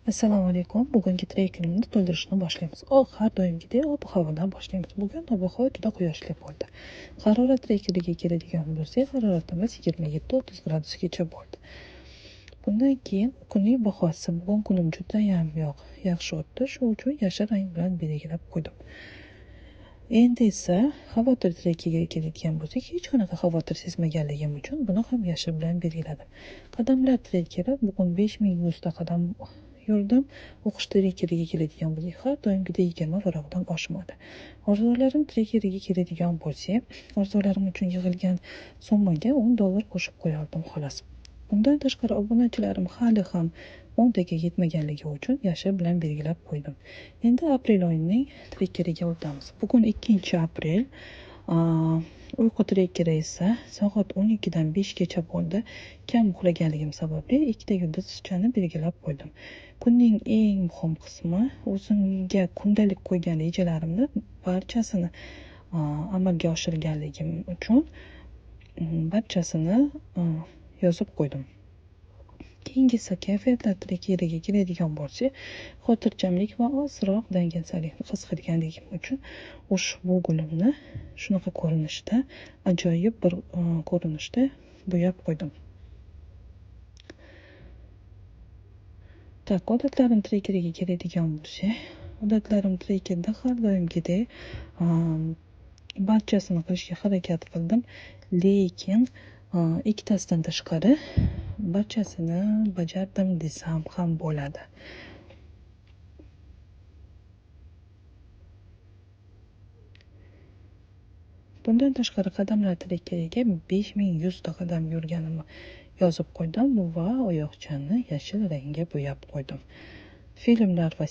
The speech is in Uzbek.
Assalomu alaykum. Bugungi treykinimni to'ldirishni boshlaymiz. Har doimgidek ob-havodan boshlaymiz. Bugun ob-havo juda quyoshli bo'ldi. Harorat treykeriga keladigan bo'lsak, haroratimiz 27-30 gradusgacha bo'ldi. Bundan keyin kunning bahosi bugun kunim judayam yaxshi o'tdi. Shuning uchun yashil rang bilan belgilab qo'ydim. Endi esa xavotir treykeriga keladigan bo'lsak, hech qanaqa xavotir sezmaganligim uchun buni ham yashil bilan belgiladim. Qadamlar treykeri bugun 5100 ta qadam yurdim. O'qish treykeriga keladigan bo'lsak, har doimgidek 20 barobardan oshmadi. Orzularim treykeriga keladigan bo'lsak, orzularim uchun yig'ilgan summaga $10 qo'shib qo'yardim xolos. Bundan tashqari obunachilarim hali ham 10 taga yetmaganligi uchun yashil bilan belgilab qo'ydim. Endi aprel oyining treykeriga o'tamiz. Bugun 2-aprel. Uyqu treykeri esa soat 12 dan 5 gacha bo'ldi. Kam uxlaganligim sababli 2 ta yulduzchani belgilab qo'ydim. Kunning eng muhim qismi o'zimga kundalik qo'ygan rejalarimni barchasini amalga oshirganligim uchun barchasini yozib qo'ydim. Keyingi esa kayfiyatlar treykeriga keladigan bo'lsak, xotirjamlik va ozroq dangasalik his qilganligim uchun ushbu gulimni shunaqa ko'rinishda, ajoyib bir ko'rinishda bo'yab qo'ydim. Odatlarim treykeriga keladigan bo'lsak, odatlarim treykerda har doimgidek barchasini qilishga harakat qildim, lekin ikkitasidan tashqari barchasini bajardim desam ham bo'ladi. Bundan tashqari qadamlar treykeriga 5100 ta qadam yurganimni yozib qo'ydim va oyoqchani yashil rangga bo'yab qo'ydim. Filmlar va